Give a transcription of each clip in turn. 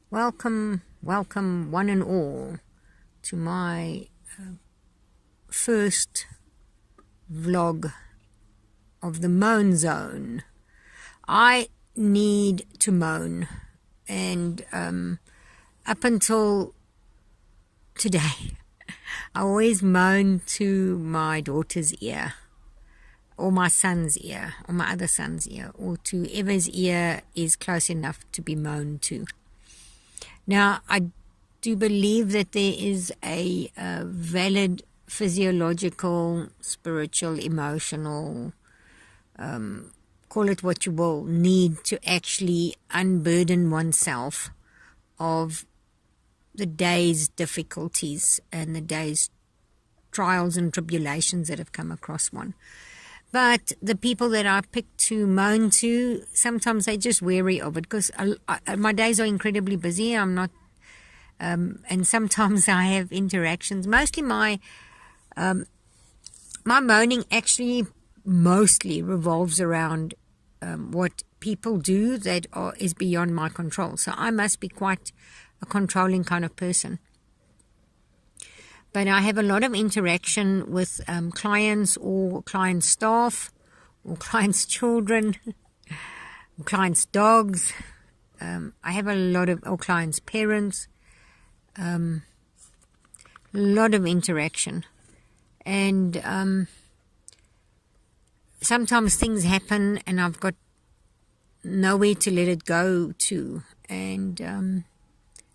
Welcome, welcome one and all to my first vlog of the Moan Zone. I need to moan, and up until today, I always moan to my daughter's ear, or my son's ear, or my other son's ear, or to whoever's ear is close enough to be moaned to. Now, I do believe that there is a valid physiological, spiritual, emotional, call it what you will, need to actually unburden oneself of the day's difficulties and the day's trials and tribulations that have come across one. But the people that I pick to moan to, sometimes they're just weary of it because my days are incredibly busy. I'm not, and sometimes I have interactions. Mostly my moaning actually mostly revolves around what people do that is beyond my control. So I must be quite a controlling kind of person. But I have a lot of interaction with clients or client staff or clients' children, or clients' dogs. I have a lot of, or clients' parents, a lot of interaction. And sometimes things happen and I've got nowhere to let it go to. And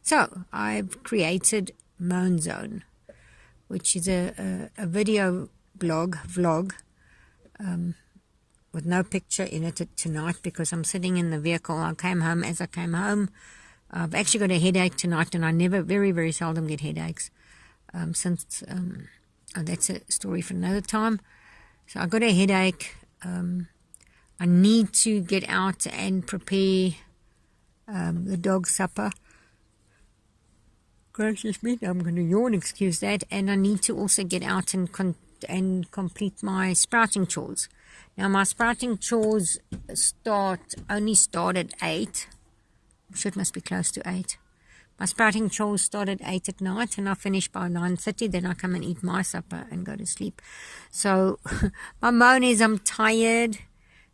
so I've created Moan Zone, which is a video vlog with no picture in it tonight because I'm sitting in the vehicle. I came home. As I came home, I've actually got a headache tonight, and I never, very, very seldom get headaches. That's a story for another time. So I got a headache. I need to get out and prepare the dog's supper. Gracious me, I'm going to yawn, excuse that. And I need to also get out and complete my sprouting chores. Now, my sprouting chores only start at 8. I'm sure it must be close to 8. My sprouting chores start at 8 at night, and I finish by 9:30. Then I come and eat my supper and go to sleep. So my moan is I'm tired.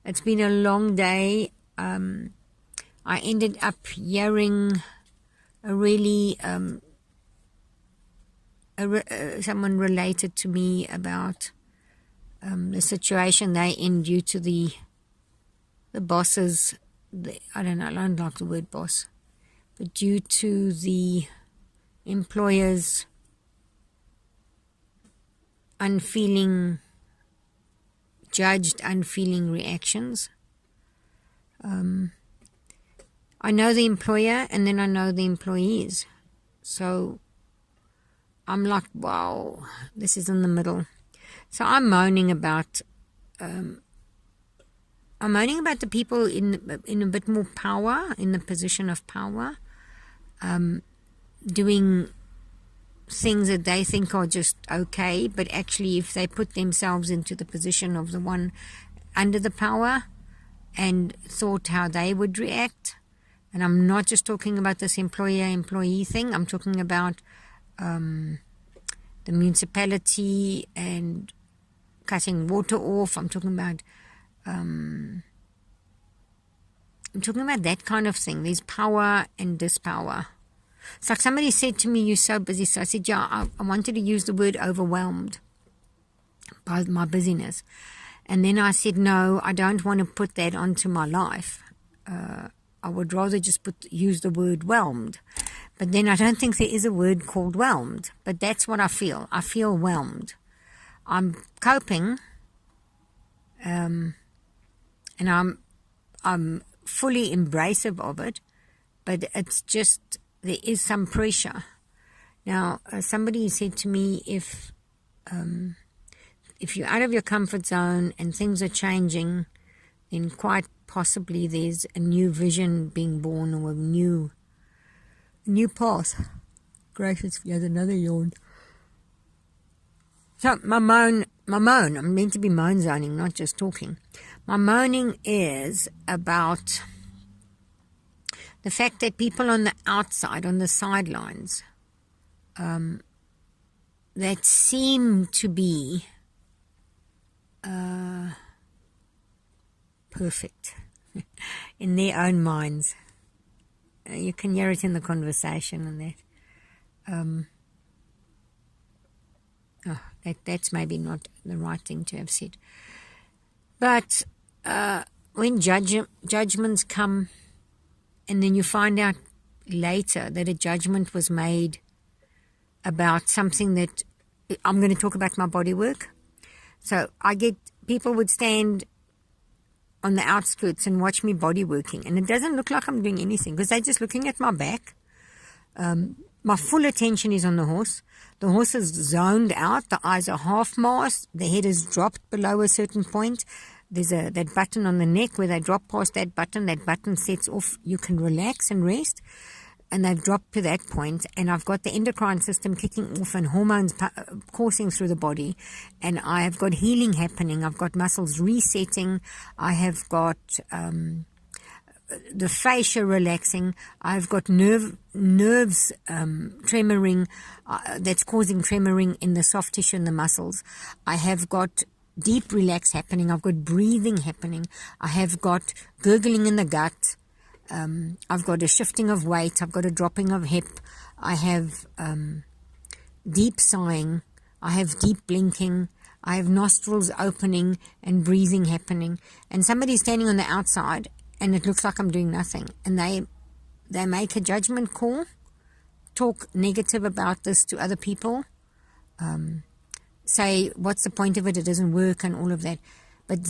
It's been a long day. I ended up hearing a really someone related to me about the situation they in due to the bosses. I don't know, I don't like the word boss, but due to the employers' judged unfeeling reactions. I know the employer and then I know the employees. So I'm like, wow, this is in the middle. So I'm moaning about the people in a bit more power, in the position of power, doing things that they think are just okay, but actually if they put themselves into the position of the one under the power and thought how they would react. And I'm not just talking about this employer-employee thing. I'm talking about the municipality and cutting water off. I'm talking about that kind of thing. There's power and dispower. It's like somebody said to me, "You're so busy." So I said, "Yeah, I wanted to use the word overwhelmed by my busyness." And then I said, "No, I don't want to put that onto my life. I would rather just use the word whelmed." But then I don't think there is a word called whelmed. But that's what I feel. I feel whelmed. I'm coping, and I'm fully embracive of it. But it's just there is some pressure. Now, somebody said to me, if you're out of your comfort zone and things are changing, then quite possibly there's a new vision being born or a new path. Gracious, there's another yawn. So my moan, I'm meant to be moan zoning, not just talking. My moaning is about the fact that people on the outside, on the sidelines, that seem to be perfect in their own minds. You can hear it in the conversation and that. That's maybe not the right thing to have said. But when judgments come, and then you find out later that a judgment was made about something that I'm going to talk about my body work. So I get people would stand on the outskirts and watch me body working, and it doesn't look like I'm doing anything because they're just looking at my back. My full attention is on the horse. The horse is zoned out. The eyes are half masked. The head is dropped below a certain point. There's that button on the neck where they drop past that button. That button sets off. You can relax and rest. And they've dropped to that point, and I've got the endocrine system kicking off and hormones coursing through the body, and I have got healing happening. I've got muscles resetting. I have got the fascia relaxing. I've got nerves tremoring, that's causing tremoring in the soft tissue and the muscles. I have got deep relax happening. I've got breathing happening. I have got gurgling in the gut. I've got a shifting of weight. I've got a dropping of hip. I have deep sighing. I have deep blinking. I have nostrils opening and breathing happening. And somebody's standing on the outside, and it looks like I'm doing nothing. And they make a judgment call, talk negative about this to other people, say, what's the point of it? It doesn't work and all of that. But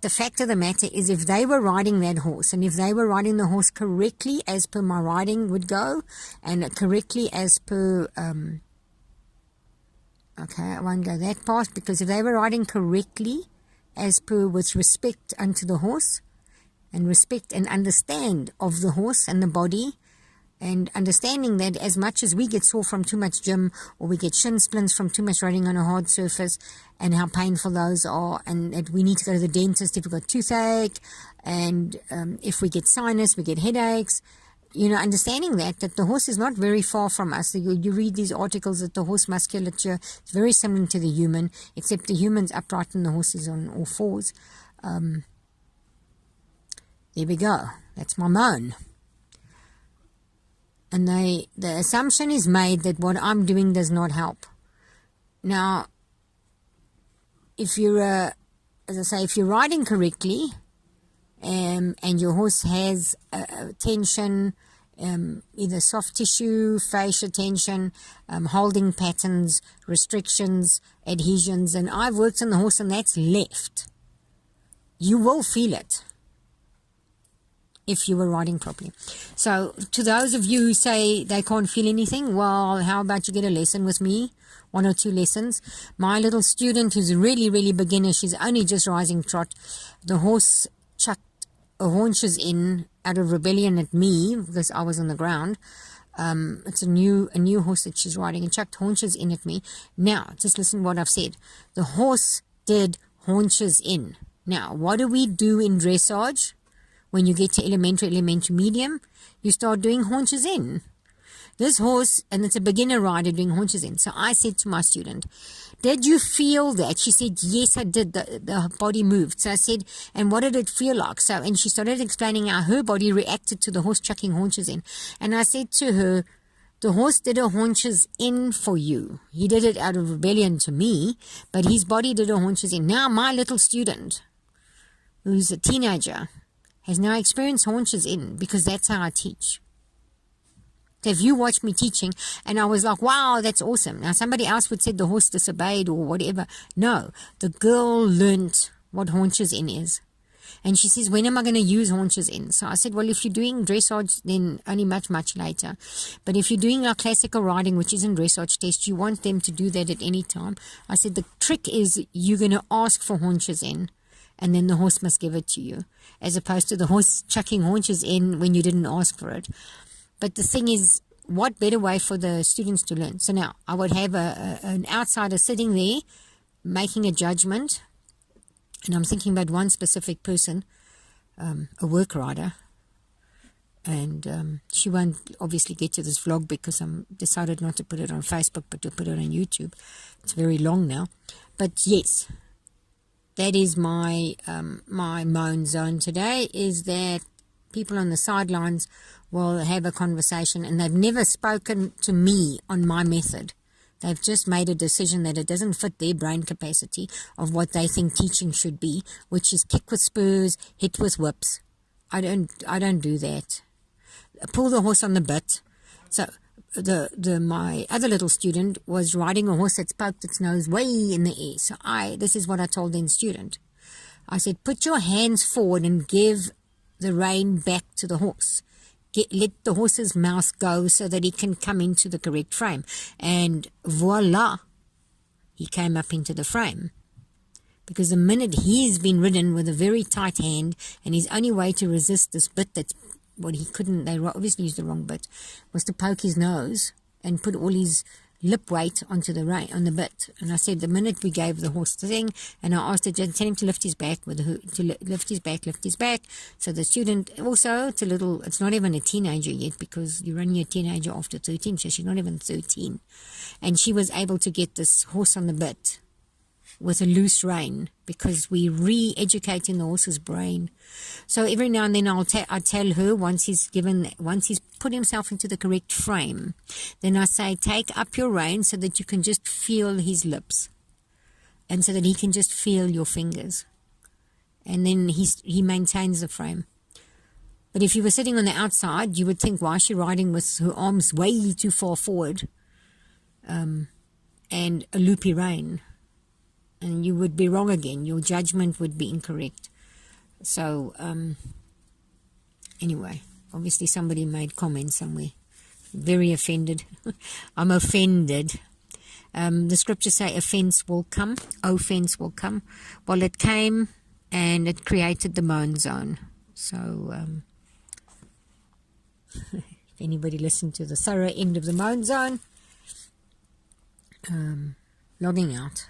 the fact of the matter is, if they were riding that horse, and if they were riding the horse correctly as per my riding would go, and correctly as per, okay, I won't go that fast, because if they were riding correctly as per with respect unto the horse, and respect and understand of the horse and the body, and understanding that as much as we get sore from too much gym, or we get shin splints from too much riding on a hard surface, and how painful those are, and that we need to go to the dentist if we've got toothache, and if we get sinus, we get headaches, understanding that the horse is not very far from us. You read these articles that the horse musculature is very similar to the human, except the human's upright and the horse is on all fours. There we go. That's my moan. And the assumption is made that what I'm doing does not help. Now, if you're, as I say, if you're riding correctly, and your horse has tension, either soft tissue, fascia tension, holding patterns, restrictions, adhesions, and I've worked on the horse and that's left, you will feel it if you were riding properly. So to those of you who say they can't feel anything, well, how about you get a lesson with me, 1 or 2 lessons. My little student who's really, really beginner, she's only just rising trot, the horse chucked her haunches in out of rebellion at me because I was on the ground. It's a new horse that she's riding, and chucked haunches in at me. Now, just listen to what I've said. The horse did haunches in. Now, what do we do in dressage? When you get to elementary medium, you start doing haunches in. This horse, and it's a beginner rider doing haunches in. So I said to my student, did you feel that? She said, yes, I did. The body moved. So I said, and what did it feel like? So, and she started explaining how her body reacted to the horse chucking haunches in. And I said to her, the horse did a haunches in for you. He did it out of rebellion to me, but his body did a haunches in. Now my little student, who's a teenager, has now experienced haunches in, because that's how I teach. So if you watch me teaching, and I was like, wow, that's awesome. Now somebody else would say the horse disobeyed or whatever. No, the girl learnt what haunches in is. And she says, when am I going to use haunches in? So I said, well, if you're doing dressage, then only much, much later. But if you're doing our classical riding, which isn't dressage test, you want them to do that at any time. I said, the trick is you're going to ask for haunches in, and then the horse must give it to you, as opposed to the horse chucking haunches in when you didn't ask for it. But the thing is, what better way for the students to learn? So now, I would have an outsider sitting there, making a judgment, and I'm thinking about one specific person, a work rider, And she won't obviously get to this vlog because I decided not to put it on Facebook but to put it on YouTube. It's very long now. But yes, that is my my moan zone today, is that people on the sidelines will have a conversation and they've never spoken to me on my method. They've just made a decision that it doesn't fit their brain capacity of what they think teaching should be, which is kick with spurs, hit with whips. I don't do that. Pull the horse on the bit. So my other little student was riding a horse that's poked its nose way in the air. So this is what I told the student. I said, put your hands forward and give the rein back to the horse. Let the horse's mouth go so that he can come into the correct frame. And voila, he came up into the frame. Because the minute he's been ridden with a very tight hand, and his only way to resist this bit that's what he couldn't, they obviously used the wrong bit, was to poke his nose and put all his lip weight onto the rein, on the bit. And I said, the minute we gave the horse the thing, and I asked the judge, tell him to lift his back, lift his back. So the student, also, it's not even a teenager yet, because you're only a teenager after 13, so she's not even 13. And she was able to get this horse on the bit with a loose rein, because we re-educating the horse's brain. So every now and then I tell her, once he's put himself into the correct frame, then I say, take up your rein so that you can just feel his lips, and so that he can just feel your fingers, and then he maintains the frame. But if you were sitting on the outside, you would think, why is she riding with her arms way too far forward, and a loopy rein? And you would be wrong again. Your judgment would be incorrect. So, anyway, obviously somebody made comments somewhere. Very offended. I'm offended. The scriptures say offense will come. Offense will come. Well, it came and it created the moan zone. So, if anybody listened to the thorough end of the moan zone, logging out.